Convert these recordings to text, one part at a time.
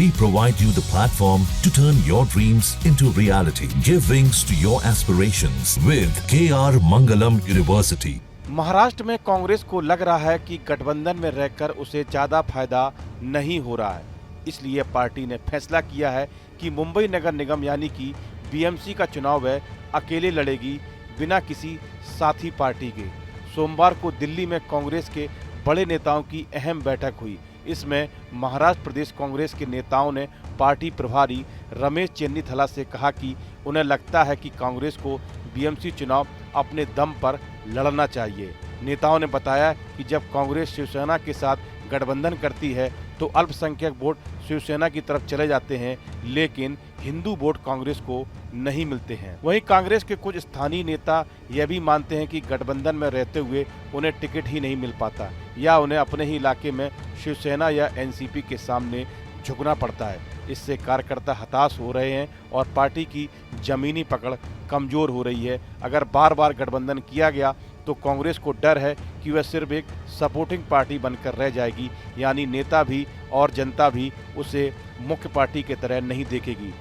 We provide you the platform to turn your dreams into reality. Give wings to your aspirations with KR Mangalam University. Maharashtra में कांग्रेस को लग रहा है कि गठबंधन में रहकर उसे ज्यादा फायदा नहीं हो रहा है। इसलिए पार्टी ने फैसला किया है कि मुंबई नगर निगम यानी कि बीएमसी का चुनाव वह अकेले लड़ेगी, बिना किसी साथी पार्टी के। सोमवार को दिल्ली में कांग्रेस के बड़े नेताओं की अहम बैठक हुई। इसमें महाराष्ट्र प्रदेश कांग्रेस के नेताओं ने पार्टी प्रभारी रमेश चेन्नीथला से कहा कि उन्हें लगता है कि कांग्रेस को बीएमसी चुनाव अपने दम पर लड़ना चाहिए। नेताओं ने बताया कि जब कांग्रेस शिवसेना के साथ गठबंधन करती है तो अल्पसंख्यक वोट शिवसेना की तरफ चले जाते हैं, लेकिन हिंदू वोट कांग्रेस को नहीं मिलते हैं। वहीं कांग्रेस के कुछ स्थानीय नेता यह भी मानते हैं कि गठबंधन में रहते हुए उन्हें टिकट ही नहीं मिल पाता या उन्हें अपने ही इलाके में शिवसेना या एनसीपी के सामने झुकना पड़ता है। इससे कार्यकर्ता हताश हो रहे हैं और पार्टी की जमीनी पकड़ कमजोर हो रही है। अगर बार बार गठबंधन किया गया तो कांग्रेस को डर है कि वह सिर्फ एक सपोर्टिंग पार्टी बनकर रह जाएगी, यानी नेता भी और जनता भी उसे मुख्य पार्टी की तरह नहीं देखेगी।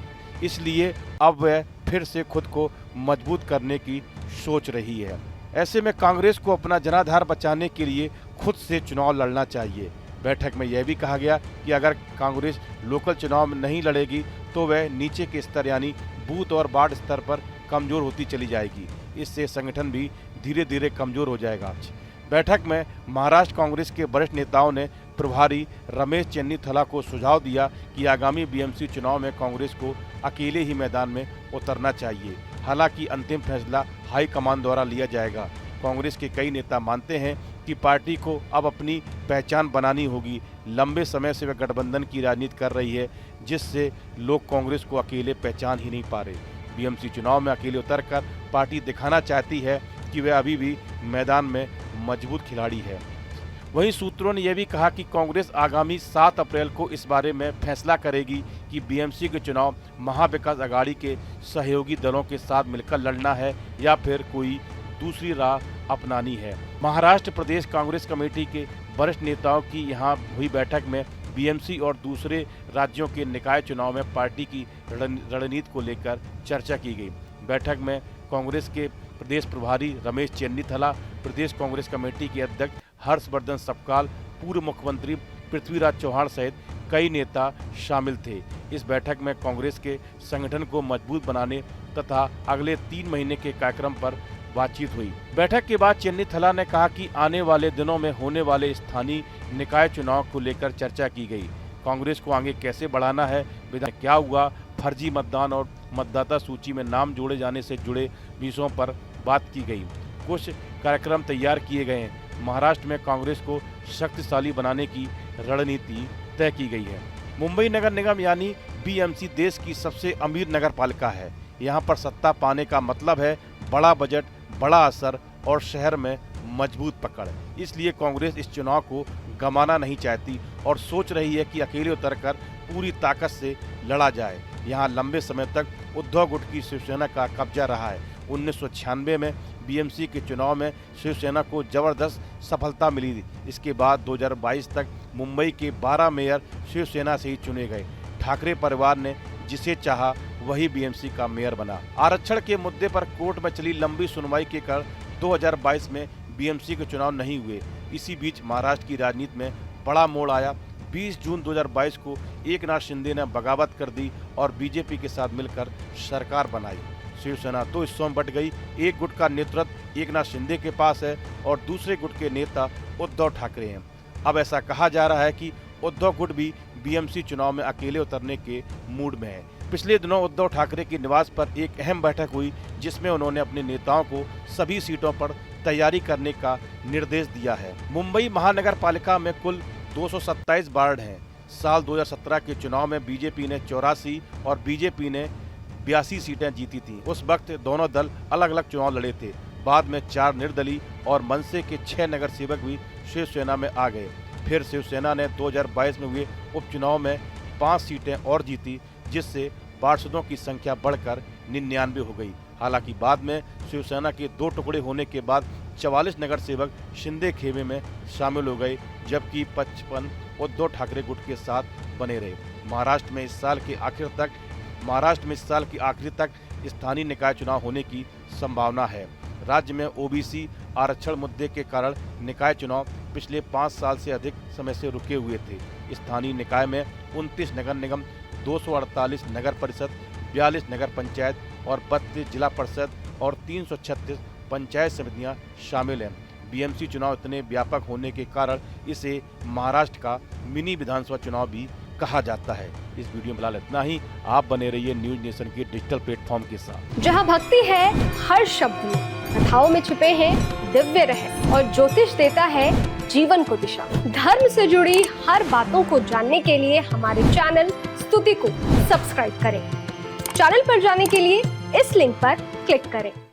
इसलिए अब वह फिर से खुद को मजबूत करने की सोच रही है। ऐसे में कांग्रेस को अपना जनाधार बचाने के लिए खुद से चुनाव लड़ना चाहिए। बैठक में यह भी कहा गया कि अगर कांग्रेस लोकल चुनाव में नहीं लड़ेगी तो वह नीचे के स्तर यानी बूथ और वार्ड स्तर पर कमजोर होती चली जाएगी। इससे संगठन भी धीरे धीरे कमजोर हो जाएगा। बैठक में महाराष्ट्र कांग्रेस के वरिष्ठ नेताओं ने प्रभारी रमेश चेन्नीथला को सुझाव दिया कि आगामी बीएमसी चुनाव में कांग्रेस को अकेले ही मैदान में उतरना चाहिए। हालांकि अंतिम फैसला हाईकमान द्वारा लिया जाएगा। कांग्रेस के कई नेता मानते हैं कि पार्टी को अब अपनी पहचान बनानी होगी। लंबे समय से वह गठबंधन की राजनीति कर रही है, जिससे लोग कांग्रेस को अकेले पहचान ही नहीं पा रहे। बीएमसी चुनाव में अकेले उतरकर पार्टी दिखाना चाहती है कि वह अभी भी मैदान में मजबूत खिलाड़ी है। वहीं सूत्रों ने यह भी कहा कि कांग्रेस आगामी 7 अप्रैल को इस बारे में फैसला करेगी कि बीएमसी के चुनाव महाविकास अघाड़ी के सहयोगी दलों के साथ मिलकर लड़ना है या फिर कोई दूसरी राह अपनानी है। महाराष्ट्र प्रदेश कांग्रेस कमेटी के वरिष्ठ नेताओं की यहां हुई बैठक में बीएमसी और दूसरे राज्यों के निकाय चुनाव में पार्टी की रणनीति को लेकर चर्चा की गई। बैठक में कांग्रेस के प्रदेश प्रभारी रमेश चेन्नीथला, प्रदेश कांग्रेस कमेटी के अध्यक्ष हर्षवर्धन सपकाल, पूर्व मुख्यमंत्री पृथ्वीराज चौहान सहित कई नेता शामिल थे। इस बैठक में कांग्रेस के संगठन को मजबूत बनाने तथा अगले 3 महीने के कार्यक्रम पर बातचीत हुई। बैठक के बाद चेन्नीथला ने कहा कि आने वाले दिनों में होने वाले स्थानीय निकाय चुनाव को लेकर चर्चा की गई। कांग्रेस को आगे कैसे बढ़ाना है, विधान क्या हुआ, फर्जी मतदान और मतदाता सूची में नाम जोड़े जाने से जुड़े विषयों पर बात की गई। कुछ कार्यक्रम तैयार किए गए हैं। महाराष्ट्र में कांग्रेस को शक्तिशाली बनाने की रणनीति तय की गई है। मुंबई नगर निगम यानी बीएमसी देश की सबसे अमीर नगर पालिका है। यहाँ पर सत्ता पाने का मतलब है बड़ा बजट, बड़ा असर और शहर में मजबूत पकड़। इसलिए कांग्रेस इस चुनाव को गंवाना नहीं चाहती और सोच रही है कि अकेले उतरकर पूरी ताकत से लड़ा जाए। यहाँ लंबे समय तक उद्धव गुट की शिवसेना का कब्जा रहा है। 1996 में बीएमसी के चुनाव में शिवसेना को जबरदस्त सफलता मिली। इसके बाद 2022 तक मुंबई के 12 मेयर शिवसेना से ही चुने गए। ठाकरे परिवार ने जिसे चाहा वही बीएमसी का मेयर बना। आरक्षण के मुद्दे पर कोर्ट में चली लंबी सुनवाई के कारण 2022 में बीएमसी के चुनाव नहीं हुए। इसी बीच महाराष्ट्र की राजनीति में बड़ा मोड़ आया। 20 जून 2022 को एकनाथ शिंदे ने बगावत कर दी और बीजेपी के साथ मिलकर सरकार बनाई। शिवसेना तो हिस्सों में बट गई। एक गुट का नेतृत्व एकनाथ शिंदे के पास है और दूसरे गुट के नेता उद्धव ठाकरे हैं। अब ऐसा कहा जा रहा है कि उद्धव गुट भी बीएमसी चुनाव में अकेले उतरने के मूड में है। पिछले दिनों उद्धव ठाकरे के निवास पर एक अहम बैठक हुई, जिसमें उन्होंने अपने नेताओं को सभी सीटों पर तैयारी करने का निर्देश दिया है। मुंबई महानगर पालिका में कुल 227 वार्ड हैं। साल 2017 के चुनाव में बीजेपी ने 84 और बीजेपी ने 82 सीटें जीती थी। उस वक्त दोनों दल अलग अलग चुनाव लड़े थे। बाद में 4 निर्दलीय और मनसे के 6 नगर सेवक भी शिवसेना में आ गए। फिर शिवसेना ने 2022 में हुए उपचुनाव में 5 सीटें और जीती, जिससे पार्षदों की संख्या बढ़कर 99 हो गई। हालांकि बाद में शिवसेना के 2 टुकड़े होने के बाद 44 नगर सेवक शिंदे खेमे में शामिल हो गए, जबकि 55 उद्धव ठाकरे गुट के साथ बने रहे। महाराष्ट्र में इस साल की आखिर तक स्थानीय निकाय चुनाव होने की संभावना है। राज्य में ओबीसी आरक्षण मुद्दे के कारण निकाय चुनाव पिछले 5 साल से अधिक समय से रुके हुए थे। स्थानीय निकाय में 29 नगर निगम, 248 नगर परिषद, 42 नगर पंचायत और 32 जिला परिषद और 336 पंचायत समितियां शामिल हैं। बीएमसी चुनाव इतने व्यापक होने के कारण इसे महाराष्ट्र का मिनी विधानसभा चुनाव भी कहा जाता है। इस वीडियो में फिलहाल इतना ही। आप बने रहिए न्यूज नेशन के डिजिटल प्लेटफॉर्म के साथ, जहां भक्ति है हर शब्द में, कथाओं में छुपे हैं दिव्य रहस्य और ज्योतिष देता है जीवन को दिशा। धर्म से जुड़ी हर बातों को जानने के लिए हमारे चैनल स्तुति को सब्सक्राइब करें। चैनल पर जाने के लिए इस लिंक पर क्लिक करें।